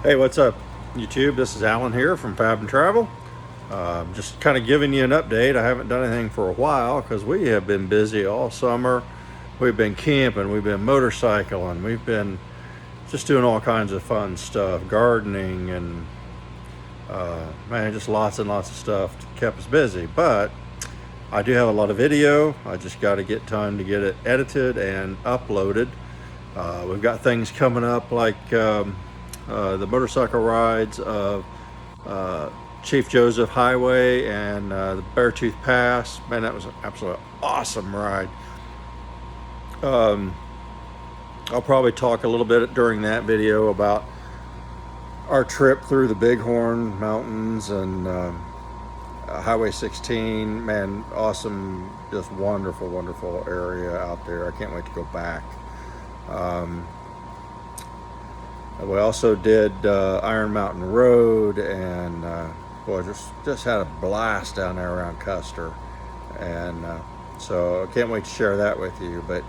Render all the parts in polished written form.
Hey, what's up, YouTube? This is Alan here from Fab and Travel. Just kind of giving you an update. I haven't done anything for a while because we have been busy all summer. We've been camping, we've been motorcycling, we've been just doing all kinds of fun stuff, gardening, and man, just lots and lots of stuff kept us busy. But I do have a lot of video. I just got to get time to get it edited and uploaded. We've got things coming up like the motorcycle rides of Chief Joseph Highway and the Beartooth Pass. Man, that was an absolute awesome ride. I'll probably talk a little bit during that video about our trip through the Bighorn Mountains and Highway 16. Man, awesome, just wonderful, wonderful area out there. I can't wait to go back. We also did Iron Mountain Road, and boy, just had a blast down there around Custer, and so I can't wait to share that with you. But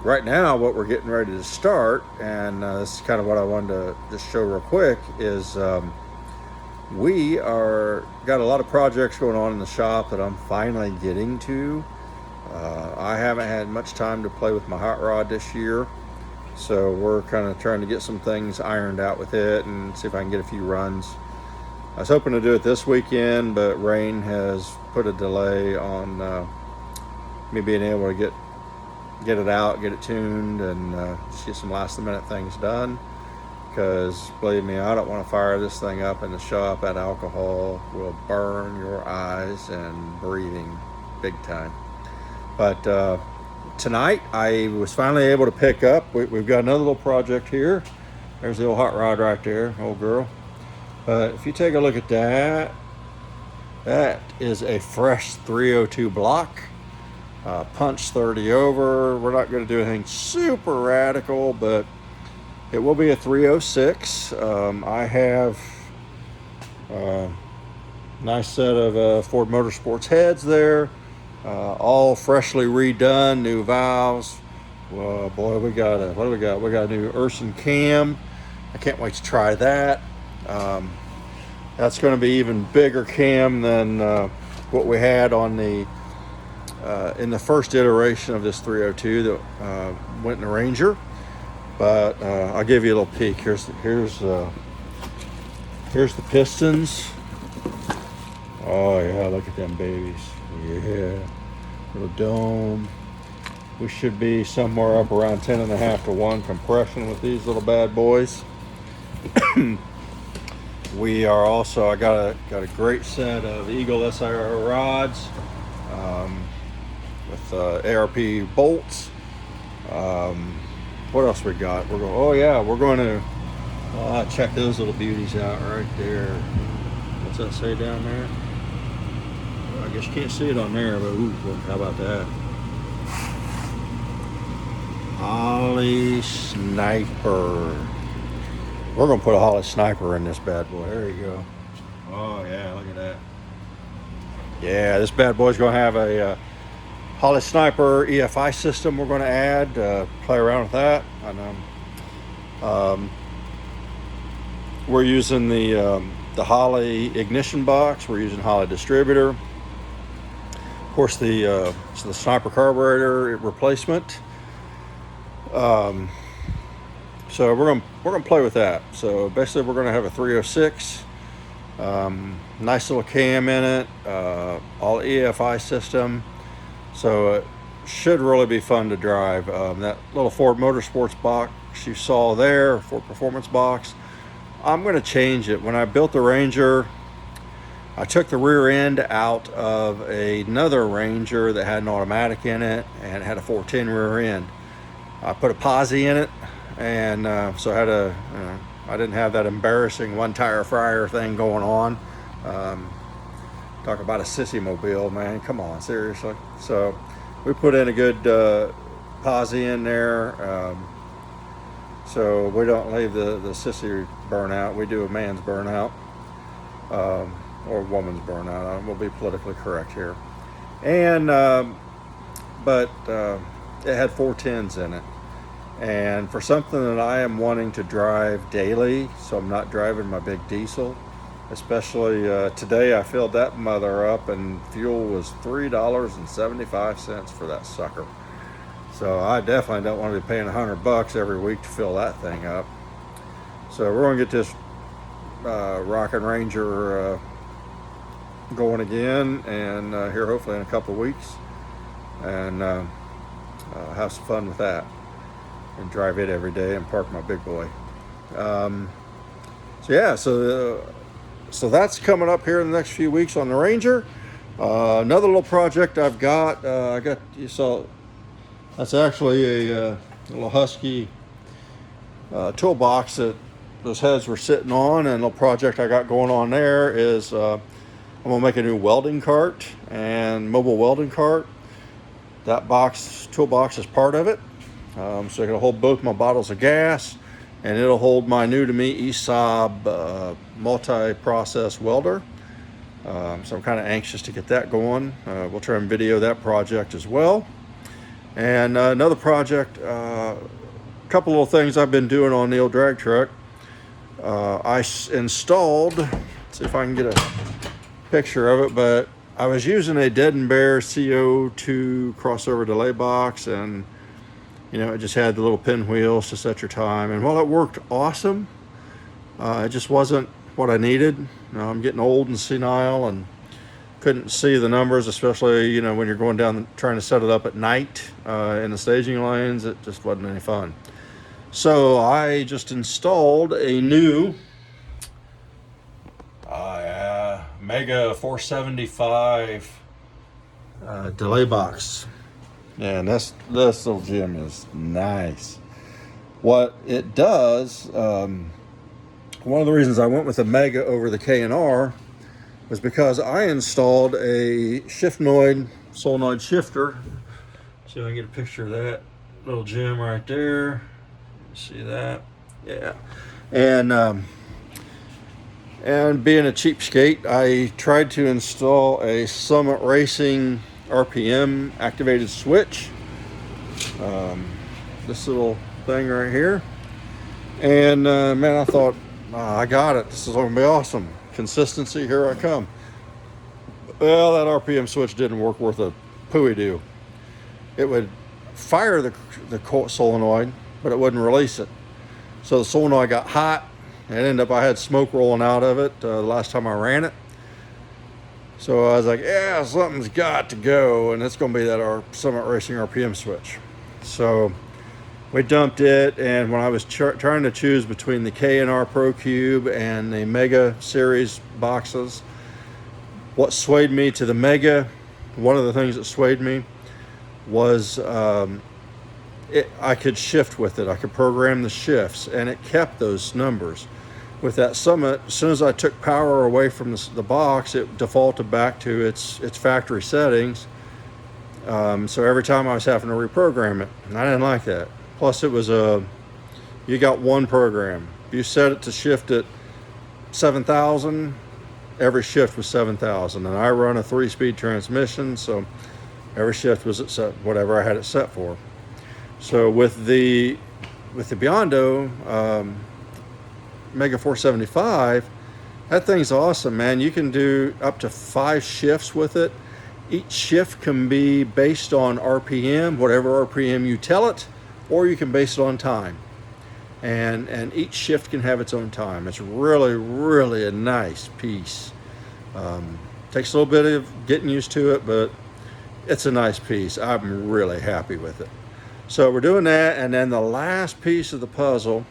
right now, what we're getting ready to start, and this is kind of what I wanted to just show real quick, is we are got a lot of projects going on in the shop that I'm finally getting to. I haven't had much time to play with my hot rod this year. So we're kind of trying to get some things ironed out with it and see if I can get a few runs. I was hoping to do it this weekend, but rain has put a delay on me being able to get it out, get it tuned, and just get some last minute things done. Because believe me, I don't want to fire this thing up in the shop. That alcohol will burn your eyes and breathing big time. But tonight I was finally able to pick up. We've got another little project here. There's the old hot rod right there, old girl. But if you take a look at that, that is a fresh 302 block, punch 30 over. We're not going to do anything super radical, but it will be a 306. I have a nice set of Ford Motorsports heads there. All freshly redone, new valves. Well, boy, what do we got? We got a new Urson cam. I can't wait to try that. That's going to be even bigger cam than what we had on the in the first iteration of this 302 that went in the Ranger. But I'll give you a little peek. Here's the pistons. Oh yeah, look at them babies. Yeah, little dome. We should be somewhere up around 10.5 to 1 compression with these little bad boys. We are also, I got a great set of Eagle SIR rods with ARP bolts. What else we got? We're going to check those little beauties out right there. What's that say down there? I guess you can't see it on there, but ooh, how about that? Holley Sniper. We're going to put a Holley Sniper in this bad boy. There you go. Oh, yeah, look at that. Yeah, this bad boy's going to have a Holley Sniper EFI system we're going to add. Play around with that. And, we're using the Holley ignition box. We're using Holley distributor. Of course, the Sniper carburetor replacement. So we're gonna play with that. So basically, we're gonna have a 306, nice little cam in it, all EFI system. So it should really be fun to drive. That little Ford Motorsports box you saw there, Ford Performance box, I'm gonna change it. When I built the Ranger, I took the rear end out of another Ranger that had an automatic in it and had a 410 rear end. I put a posi in it, and so I had I didn't have that embarrassing one tire fryer thing going on. Talk about a sissy mobile, man. Come on, seriously. So we put in a good posi in there, so we don't leave the sissy burnout. We do a man's burnout. Or woman's burnout. We'll be politically correct here. And but it had 410s in it, And for something that I am wanting to drive daily, so I'm not driving my big diesel, especially today, I filled that mother up and fuel was $3.75 for that sucker. So I definitely don't want to be paying $100 every week to fill that thing up. So we're going to get this Rockin' Ranger going again, and here hopefully in a couple of weeks, and have some fun with that, and drive it every day and park my big boy. So yeah, so that's coming up here in the next few weeks on the Ranger. Another little project I've got, you saw, that's actually a little Husky toolbox that those heads were sitting on, and the project I got going on there is I'm gonna make a new welding cart and mobile welding cart. That toolbox is part of it. So it'll hold both my bottles of gas, and it'll hold my new to me ESAB multi-process welder. So I'm kind of anxious to get that going. We'll try and video that project as well. And another project, a couple little things I've been doing on the old drag truck. I installed, let's see if I can get a picture of it, but I was using a Dead and Bear CO2 crossover delay box, and it just had the little pinwheels to set your time. And while it worked awesome, it just wasn't what I needed. I'm getting old and senile and couldn't see the numbers, especially when you're going down trying to set it up at night in the staging lanes. It just wasn't any fun. So I just installed a new Mega 475 delay box, and this little gem is nice. What it does, one of the reasons I went with the Mega over the K&R was because I installed a Shiftnoid solenoid shifter. See if I can get a picture of that little gem right there. See that? Yeah. And being a cheapskate, I tried to install a Summit Racing RPM activated switch. This little thing right here. And man, I thought, I got it. This is going to be awesome. Consistency, here I come. Well, that RPM switch didn't work worth a pooey-doo. It would fire the solenoid, but it wouldn't release it. So the solenoid got hot, and I had smoke rolling out of it the last time I ran it. So I was like, yeah, something's got to go, and it's going to be that our Summit Racing RPM switch. So we dumped it, and when I was trying to choose between the K&R Pro Cube and the Mega series boxes, what swayed me to the Mega, one of the things that swayed me was I could shift with it. I could program the shifts, and it kept those numbers. With that Summit, as soon as I took power away from the box, it defaulted back to its factory settings. So every time I was having to reprogram it, and I didn't like that. Plus, it was you got one program. You set it to shift at 7,000. Every shift was 7,000, and I run a 3-speed transmission, so every shift was at whatever I had it set for. So with the Biondo Mega 475, that thing's awesome, man. You can do up to 5 shifts with it. Each shift can be based on RPM, whatever RPM you tell it, or you can base it on time. And each shift can have its own time. It's really, really a nice piece. Takes a little bit of getting used to it, but it's a nice piece. I'm really happy with it. So we're doing that, and then the last piece of the puzzle,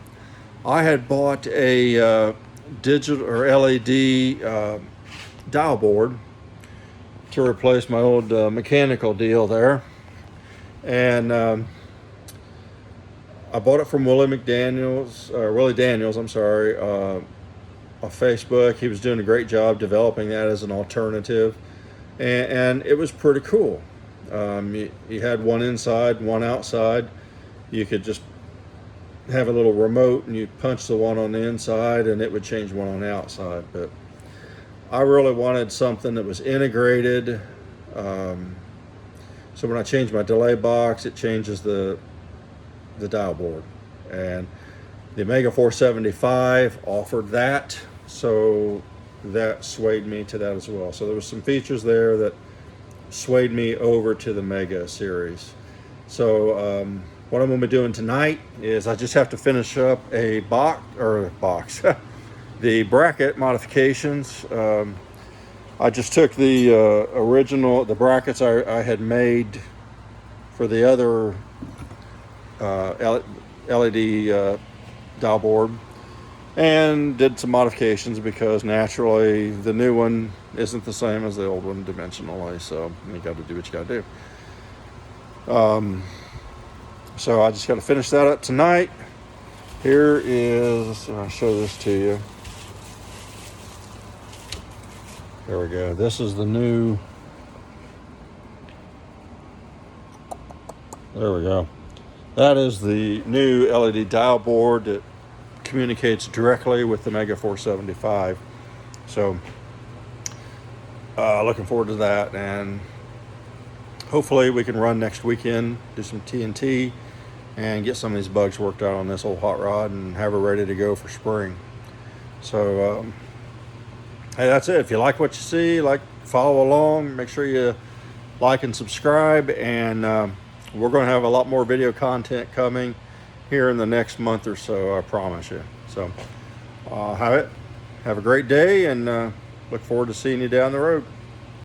I had bought a digital or LED dial board to replace my old mechanical deal there, and I bought it from Willie Daniels, I'm sorry, on Facebook. He was doing a great job developing that as an alternative, and it was pretty cool. You had one inside, one outside. You could just have a little remote and you punch the one on the inside and it would change one on the outside. But I really wanted something that was integrated. So when I change my delay box, it changes the the dial board, and the Omega 475 offered that, so that swayed me to that as well. So there was some features there that swayed me over to the Mega series. So what I'm going to be doing tonight is I just have to finish up a box the bracket modifications. I just took the original brackets I had made for the other LED dial board and did some modifications, because naturally the new one isn't the same as the old one dimensionally, so you got to do what you got to do. So I just got to finish that up tonight. Here is, I'll show this to you. There we go. This is the new, there we go. That is the new LED dial board that communicates directly with the Mega 475. So looking forward to that, and hopefully we can run next weekend, do some TNT, and get some of these bugs worked out on this old hot rod and have her ready to go for spring. So hey, that's it. If you like what you see, follow along, make sure you like and subscribe, and we're going to have a lot more video content coming here in the next month or so, I promise you. So have a great day, and look forward to seeing you down the road.